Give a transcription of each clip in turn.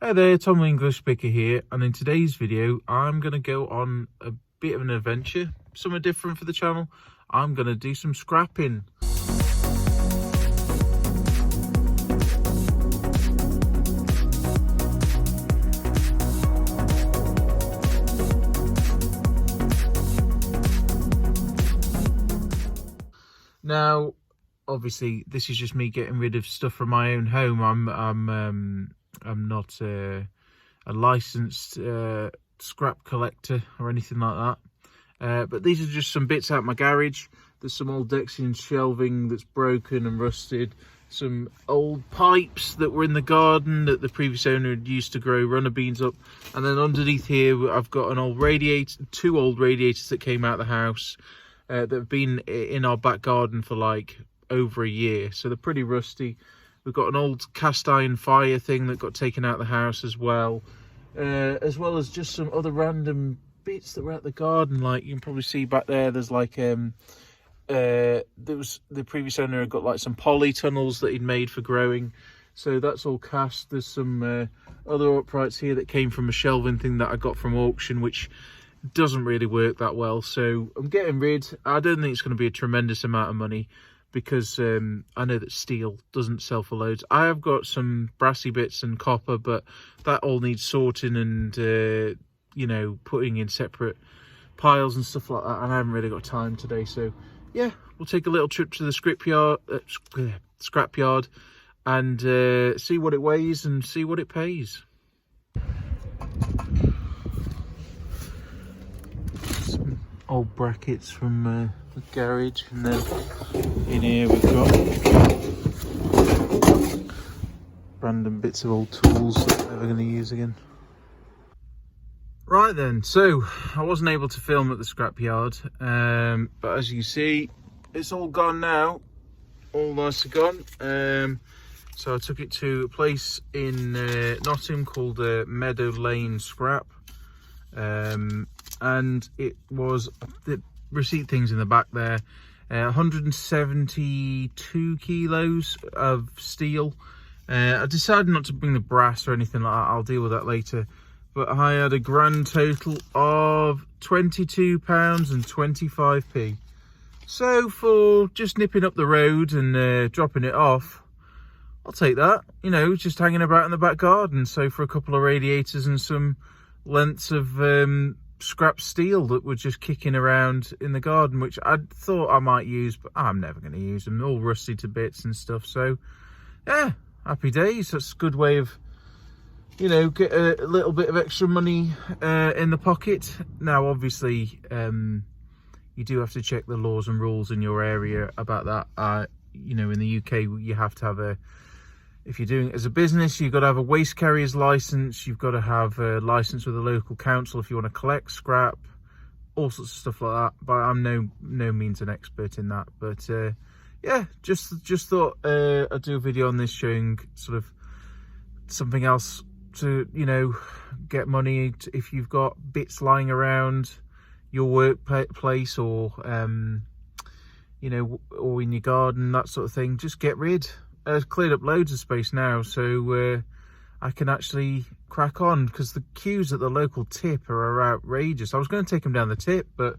Hey there, Tom English Speaker here, and in today's video I'm going to go on a bit of an adventure, something different for the channel. I'm going to do some scrapping. Now, obviously, this is just me getting rid of stuff from my own home. I'm not a licensed scrap collector or anything like that. But these are just some bits out my garage. There's some old Dexian shelving that's broken and rusted. Some old pipes that were in the garden that the previous owner had used to grow runner beans up. And then underneath here, I've got an old radiator, two old radiators that came out of the house that have been in our back garden for like over a year. So they're pretty rusty. We've got an old cast iron fire thing that got taken out of the house as well as just some other random bits that were at the garden. Like you can probably see back there, there's like there was the previous owner had got like some polytunnels that he'd made for growing, so that's all cast. There's some other uprights here that came from a shelving thing that I got from auction, which doesn't really work that well, so I'm getting rid. I don't think it's going to be a tremendous amount of money, because I know that steel doesn't sell for loads. I have got some brassy bits and copper, but that all needs sorting and you know, putting in separate piles and stuff like that, and I haven't really got time today. So yeah, we'll take a little trip to the scrap yard and see what it weighs and see what it pays. Some old brackets from the garage, and then in here we've got random bits of old tools that I'm never going to use again. Right then, so I wasn't able to film at the scrapyard, but as you can see, it's all gone now, all nicely gone. So I took it to a place in Nottingham called Meadow Lane Scrap, and it was the receipt things in the back there. 172 kilos of steel. I decided not to bring the brass or anything like that. I'll deal with that later. But I had a grand total of £22.25. So for just nipping up the road and dropping it off, I'll take that. You know, just hanging about in the back garden. So for a couple of radiators and some lengths of scrap steel that were just kicking around in the garden, which I thought I might use, but I'm never going to use them. They're all rusty to bits and stuff. So yeah, happy days. That's a good way of, you know, get a little bit of extra money in the pocket. Now obviously you do have to check the laws and rules in your area about that. You know, in the UK you have to have if you're doing it as a business, you've got to have a waste carrier's license. You've got to have a license with a local council if you want to collect scrap, all sorts of stuff like that. But I'm no means an expert in that. But yeah, just thought I'd do a video on this showing sort of something else to, you know, get money if you've got bits lying around your workplace or you know, or in your garden, that sort of thing. Just get rid. I've cleared up loads of space now, so I can actually crack on, because the queues at the local tip are outrageous. I was going to take them down the tip, but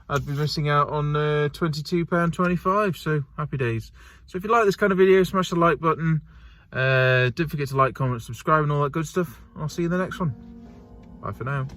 I'd be missing out on £22.25, so happy days. So if you like this kind of video, smash the like button. Don't forget to like, comment, subscribe and all that good stuff. I'll see you in the next one. Bye for now.